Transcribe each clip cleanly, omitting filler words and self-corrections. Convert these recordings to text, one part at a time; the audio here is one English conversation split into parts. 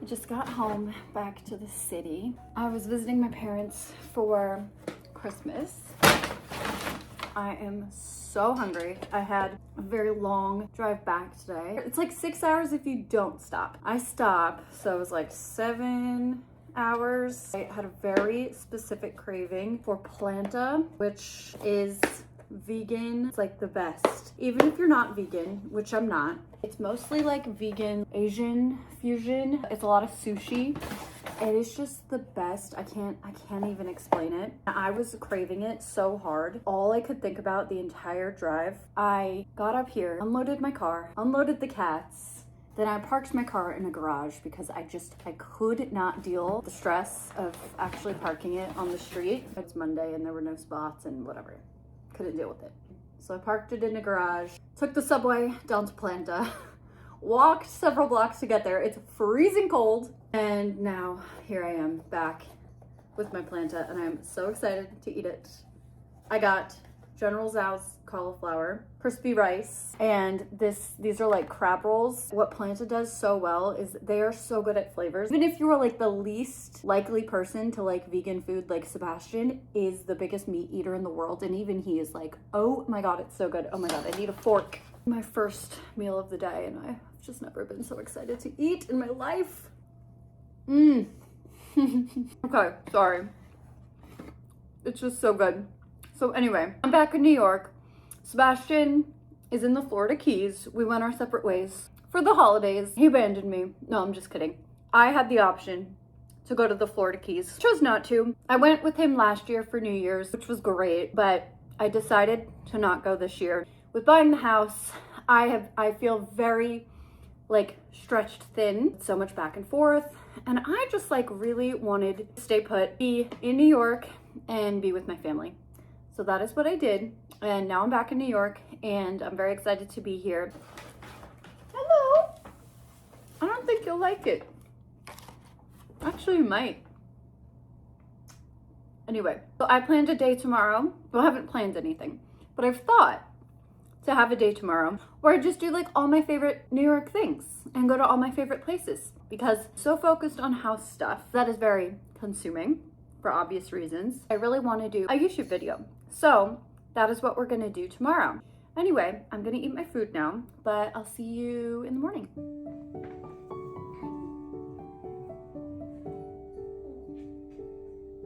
just got home back to the city. I was visiting my parents for Christmas. I am so hungry. I had a very long drive back today. It's like 6 hours if you don't stop. I stop, so it was like 7 hours. I had a very specific craving for Planta, which is vegan. It's like the best. Even if you're not vegan, which I'm not. It's mostly like vegan Asian fusion. It's a lot of sushi. It is just the best. I can't even explain it. I was craving it so hard. All I could think about the entire drive. I got up here, unloaded my car, unloaded the cats. Then I parked my car in a garage because I could not deal with the stress of actually parking it on the street. It's Monday and there were no spots and whatever. Couldn't deal with it. So I parked it in a garage, took the subway down to Planta, walked several blocks to get there. It's freezing cold. And now here I am back with my Planta and I'm so excited to eat it. I got General Tso's cauliflower, crispy rice, and these are like crab rolls. What Planta does so well is they are so good at flavors. Even if you were like the least likely person to like vegan food, like Sebastian is the biggest meat eater in the world, and even he is like, oh my god, it's so good. Oh my god, I need a fork. My first meal of the day, and I've just never been so excited to eat in my life. Okay, sorry. It's just so good. So anyway, I'm back in New York. Sebastian is in the Florida Keys. We went our separate ways for the holidays. He abandoned me. No, I'm just kidding. I had the option to go to the Florida Keys. Chose not to. I went with him last year for New Year's, which was great, but I decided to not go this year. With buying the house, I feel very like stretched thin, so much back and forth, and I just like really wanted to stay put, be in New York and be with my family. So that is what I did, and now I'm back in New York and I'm very excited to be here. Hello. I don't think you'll like it. Actually, you might. Anyway, so I planned a day tomorrow. Well, I haven't planned anything, but I've thought to have a day tomorrow where I just do like all my favorite New York things and go to all my favorite places, because I'm so focused on house stuff that is very consuming for obvious reasons. I really want to do a YouTube video. So that is what we're going to do tomorrow. Anyway, I'm going to eat my food now, but I'll see you in the morning.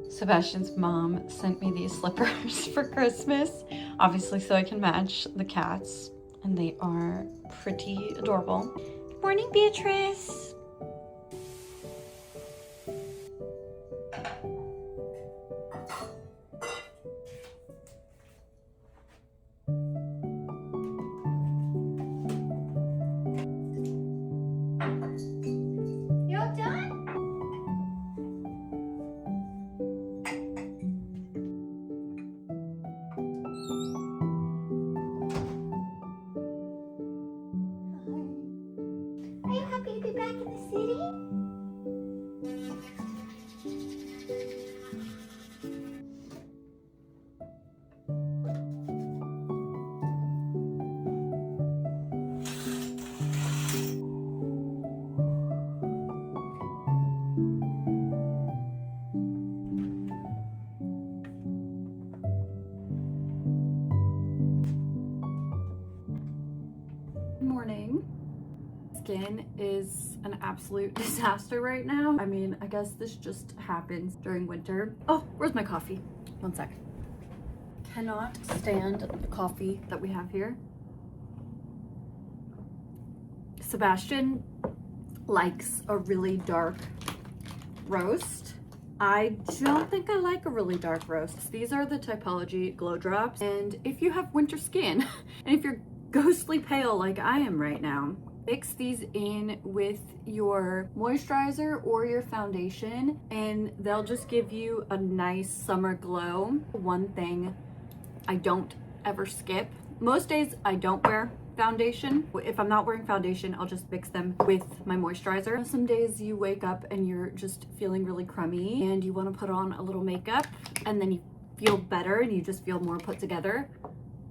Sebastian's mom sent me these slippers for Christmas, obviously so I can match the cats, and they are pretty adorable. Good morning, Beatrice. Are you happy to be back in the city? Good morning. Skin is an absolute disaster right now. I mean, I guess this just happens during winter. Oh, where's my coffee? One sec. Cannot stand the coffee that we have here. Sebastian likes a really dark roast. I don't think I like a really dark roast. These are the Typology Glow Drops, and if you have winter skin and if you're ghostly pale like I am right now, mix these in with your moisturizer or your foundation and they'll just give you a nice summer glow. One thing I don't ever skip, most days I don't wear foundation. If I'm not wearing foundation, I'll just mix them with my moisturizer. Some days you wake up and you're just feeling really crummy and you want to put on a little makeup and then you feel better and you just feel more put together.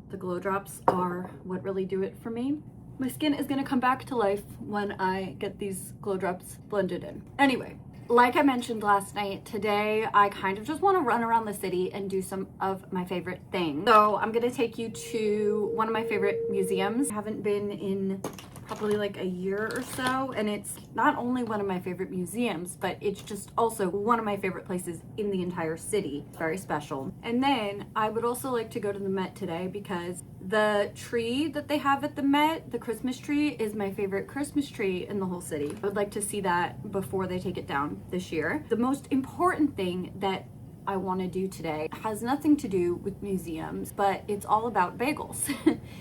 The Glow Drops are what really do it for me. My skin is gonna come back to life when I get these glow drops blended in. Anyway, like I mentioned last night, today I kind of just want to run around the city and do some of my favorite things. So I'm gonna take you to one of my favorite museums. I haven't been in probably like a year or so, and it's not only one of my favorite museums, but it's just also one of my favorite places in the entire city. It's very special. And then I would also like to go to the Met today because the tree that they have at the Met, the Christmas tree, is my favorite Christmas tree in the whole city. I would like to see that before they take it down this year. The most important thing that I want to do today has nothing to do with museums, but it's all about bagels.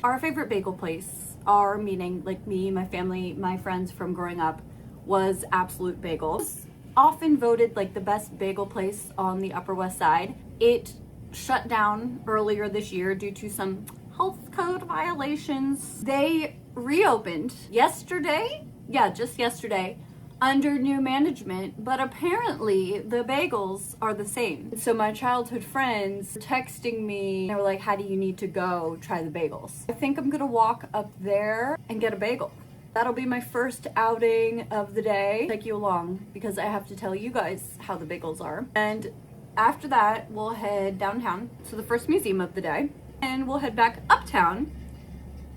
Our favorite bagel place, our meaning like me, my family, my friends from growing up, was Absolute Bagels. Often voted like the best bagel place on the Upper West Side. It shut down earlier this year due to some health code violations. They reopened yesterday, just yesterday, under new management, but apparently the bagels are the same. So my childhood friends were texting me, they were like, how do you need to go try the bagels? I think I'm gonna walk up there and get a bagel. That'll be my first outing of the day. Take you along because I have to tell you guys how the bagels are. And after that, we'll head downtown to the first museum of the day, and we'll head back uptown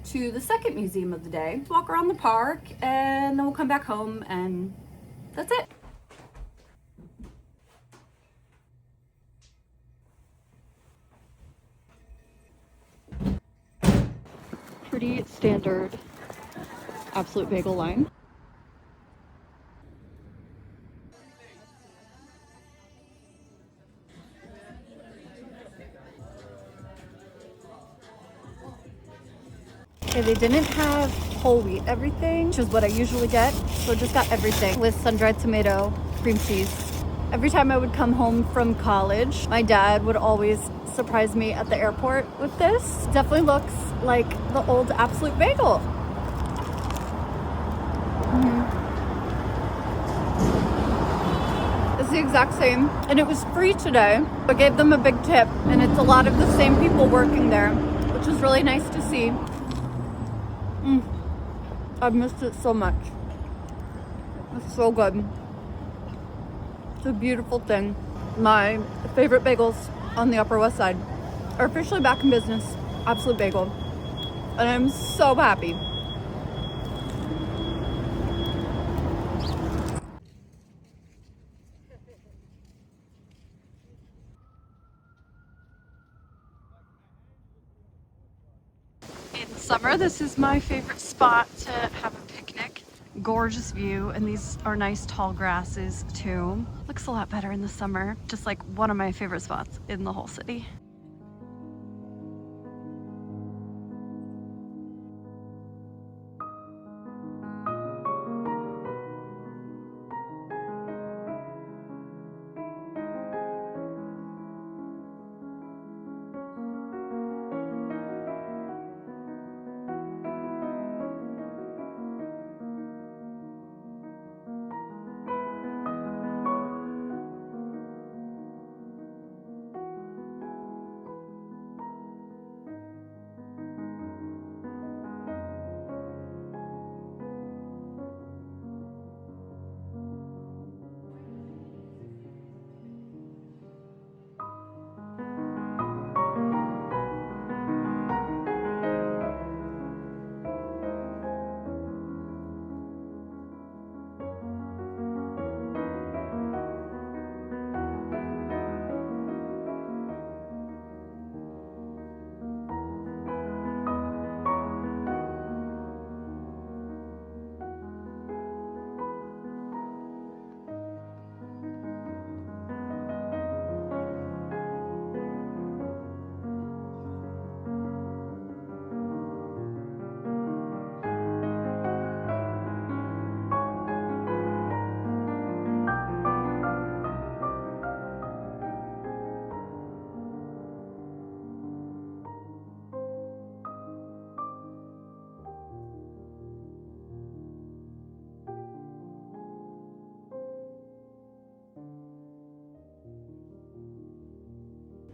to the second museum of the day, walk around the park, and then we'll come back home, and that's it. Pretty standard Absolute Bagel line. Okay, they didn't have whole wheat everything, which is what I usually get. So just got everything with sun-dried tomato, cream cheese. Every time I would come home from college, my dad would always surprise me at the airport with this. Definitely looks like the old Absolute Bagel. It's the exact same, and it was free today. I gave them a big tip, and it's a lot of the same people working there, which was really nice to see. I've missed it so much. It's so good. It's a beautiful thing. My favorite bagels on the Upper West Side are officially back in business. Absolute Bagel. And I'm so happy. In summer, this is my favorite spot to have a picnic. Gorgeous view, and these are nice tall grasses too. Looks a lot better in the summer. Just like one of my favorite spots in the whole city.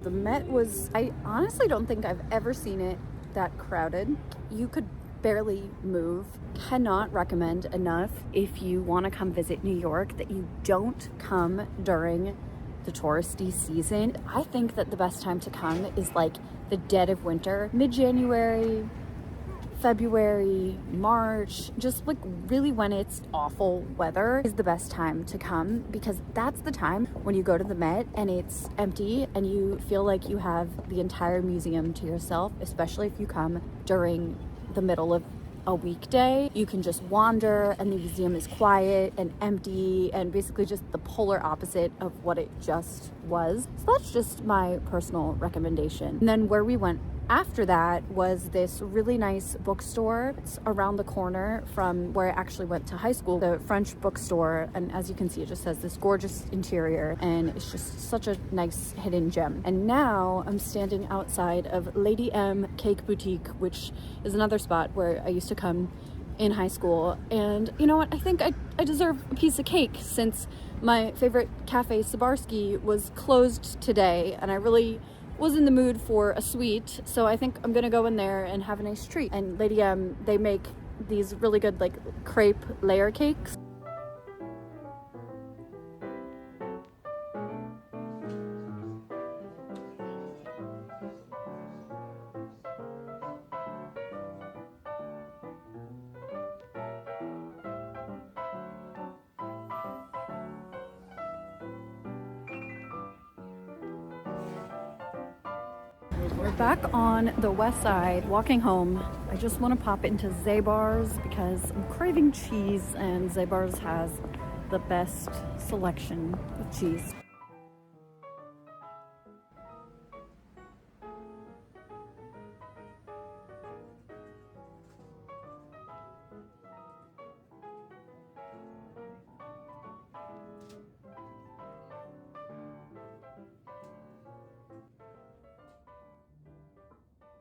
The Met was, I honestly don't think I've ever seen it that crowded. You could barely move. Cannot recommend enough, if you want to come visit New York, that you don't come during the touristy season. I think that the best time to come is like the dead of winter, mid-January, February, March, just like really when it's awful weather is the best time to come, because that's the time when you go to the Met and it's empty and you feel like you have the entire museum to yourself, especially if you come during the middle of a weekday. You can just wander and the museum is quiet and empty and basically just the polar opposite of what it just was. So that's just my personal recommendation. And then where we went after that was this really nice bookstore. It's around the corner from where I actually went to high school, the French bookstore. And as you can see, it just has this gorgeous interior and it's just such a nice hidden gem. And now I'm standing outside of Lady M Cake Boutique, which is another spot where I used to come in high school. And you know what? I think I deserve a piece of cake, since my favorite cafe, Sabarsky, was closed today and I really was in the mood for a sweet, so I think I'm gonna go in there and have a nice treat. And Lady M, they make these really good like crepe layer cakes. We're back on the west side, walking home. I just want to pop into Zabar's because I'm craving cheese, and Zabar's has the best selection of cheese.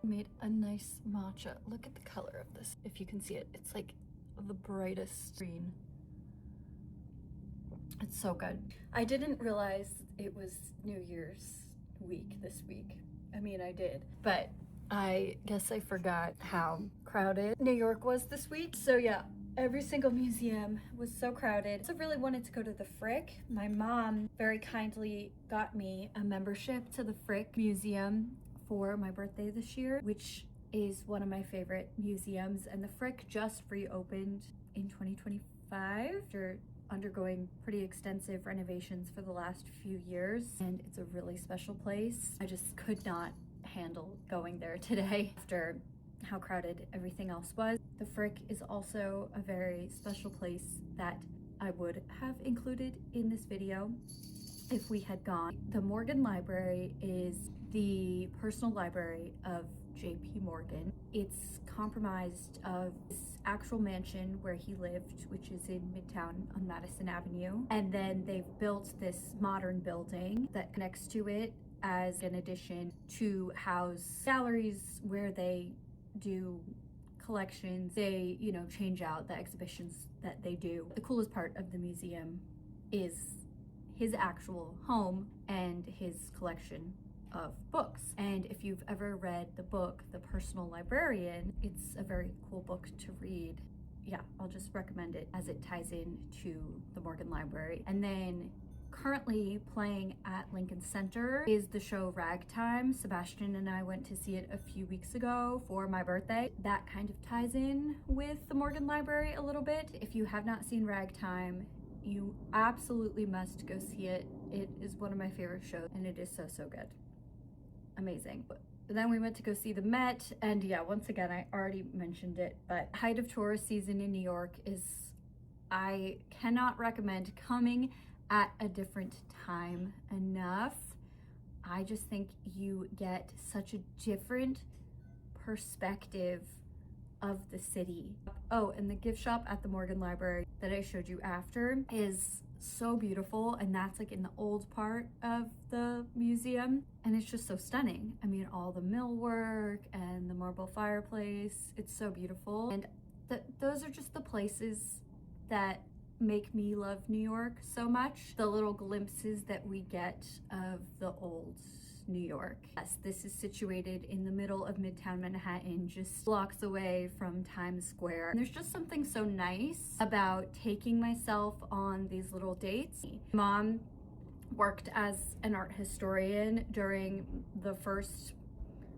Made a nice matcha. Look at the color of this. If you can see it, it's like the brightest green. It's so good. I didn't realize it was New Year's week this week. I mean, I did, but I guess I forgot how crowded New York was this week. So yeah, every single museum was so crowded. So I really wanted to go to the Frick. My mom very kindly got me a membership to the Frick Museum for my birthday this year, which is one of my favorite museums. And the Frick just reopened in 2025 after undergoing pretty extensive renovations for the last few years. And it's a really special place. I just could not handle going there today after how crowded everything else was. The Frick is also a very special place that I would have included in this video if we had gone. The Morgan Library is the personal library of J.P. Morgan. It's comprised of his actual mansion where he lived, which is in Midtown on Madison Avenue. And then they've built this modern building that connects to it as an addition to house galleries where they do collections. They, you know, change out the exhibitions that they do. The coolest part of the museum is his actual home and his collection of books. And if you've ever read the book, The Personal Librarian, it's a very cool book to read. Yeah, I'll just recommend it as it ties in to the Morgan Library. And then currently playing at Lincoln Center is the show Ragtime. Sebastian and I went to see it a few weeks ago for my birthday. That kind of ties in with the Morgan Library a little bit. If you have not seen Ragtime, you absolutely must go see it. It is one of my favorite shows and it is so, so good. Amazing. Then we went to go see the Met, and yeah, once again, I already mentioned it, but height of tourist season in New York is, I cannot recommend coming at a different time enough. I just think you get such a different perspective of the city. Oh, and the gift shop at the Morgan Library that I showed you after is so beautiful, and that's like in the old part of the museum, and it's just so stunning. I mean, all the millwork and the marble fireplace, it's so beautiful. And those are just the places that make me love New York so much. The little glimpses that we get of the old New York. Yes, this is situated in the middle of Midtown Manhattan, just blocks away from Times Square. And there's just something so nice about taking myself on these little dates. Mom worked as an art historian during the first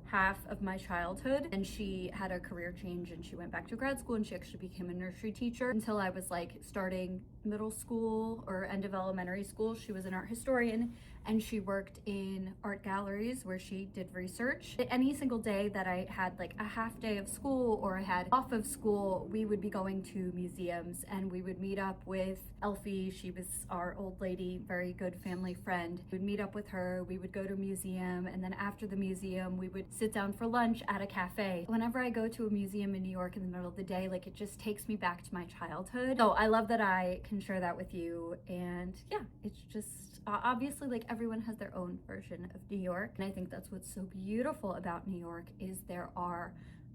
half of my childhood, and she had a career change and she went back to grad school and she actually became a nursery teacher until I was like starting middle school or end of elementary school. She was an art historian and she worked in art galleries where she did research. Any single day that I had like a half day of school or I had off of school, we would be going to museums and we would meet up with Elfie. She was our old lady, very good family friend. We would meet up with her, we would go to a museum, and then after the museum we would sit down for lunch at a cafe. Whenever I go to a museum in New York in the middle of the day, like it just takes me back to my childhood. So I love that I can share that with you. And yeah, it's just obviously like everyone has their own version of New York. And I think that's what's so beautiful about New York is there are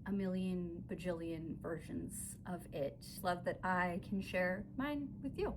a million bajillion versions of it. Love that I can share mine with you.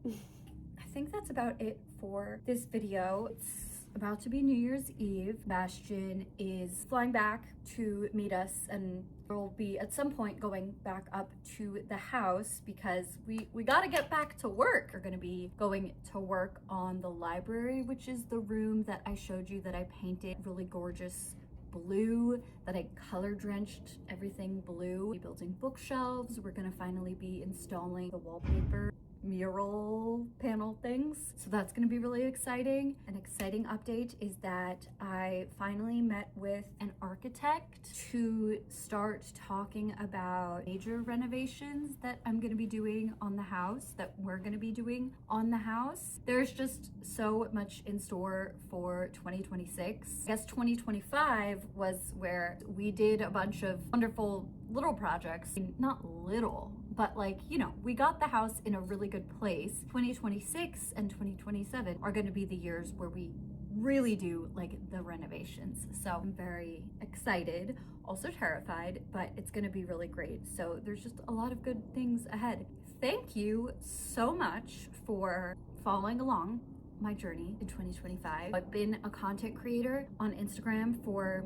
I think that's about it for this video. It's about to be New Year's Eve. Bastion is flying back to meet us and we'll be at some point going back up to the house because we gotta get back to work. We're gonna be going to work on the library, which is the room that I showed you that I painted really gorgeous blue, that I color drenched everything blue. We're building bookshelves. We're gonna finally be installing the wallpaper mural panel things. So that's gonna be really exciting. An exciting update is that I finally met with an architect to start talking about major renovations that I'm gonna be doing on the house, that we're gonna be doing on the house. There's just so much in store for 2026. I guess 2025 was where we did a bunch of wonderful little projects. Not little, but like, you know, we got the house in a really good place. 2026 and 2027 are going to be the years where we really do like the renovations. So I'm very excited, also terrified, but it's going to be really great. So there's just a lot of good things ahead. Thank you so much for following along my journey in 2025. I've been a content creator on Instagram for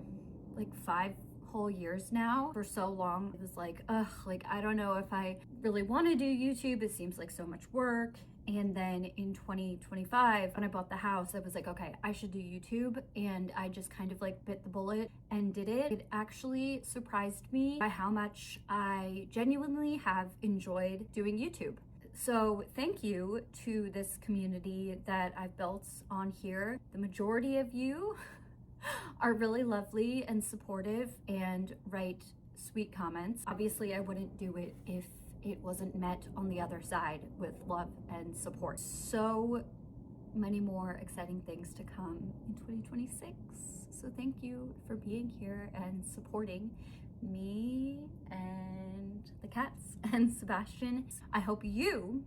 like 5 whole years now. For so long it was like, ugh, like I don't know if I really want to do YouTube. It seems like so much work. And then in 2025 when I bought the house, I was like, okay, I should do YouTube, and I just kind of like bit the bullet and did it. It actually surprised me by how much I genuinely have enjoyed doing YouTube. So thank you to this community that I've built on here. The majority of you are really lovely and supportive and write sweet comments. Obviously, I wouldn't do it if it wasn't met on the other side with love and support. So many more exciting things to come in 2026. So thank you for being here and supporting me and the cats and Sebastian. I hope you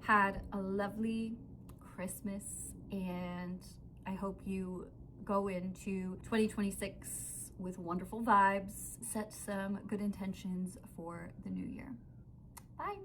had a lovely Christmas, and I hope you go into 2026 with wonderful vibes, set some good intentions for the new year. Bye.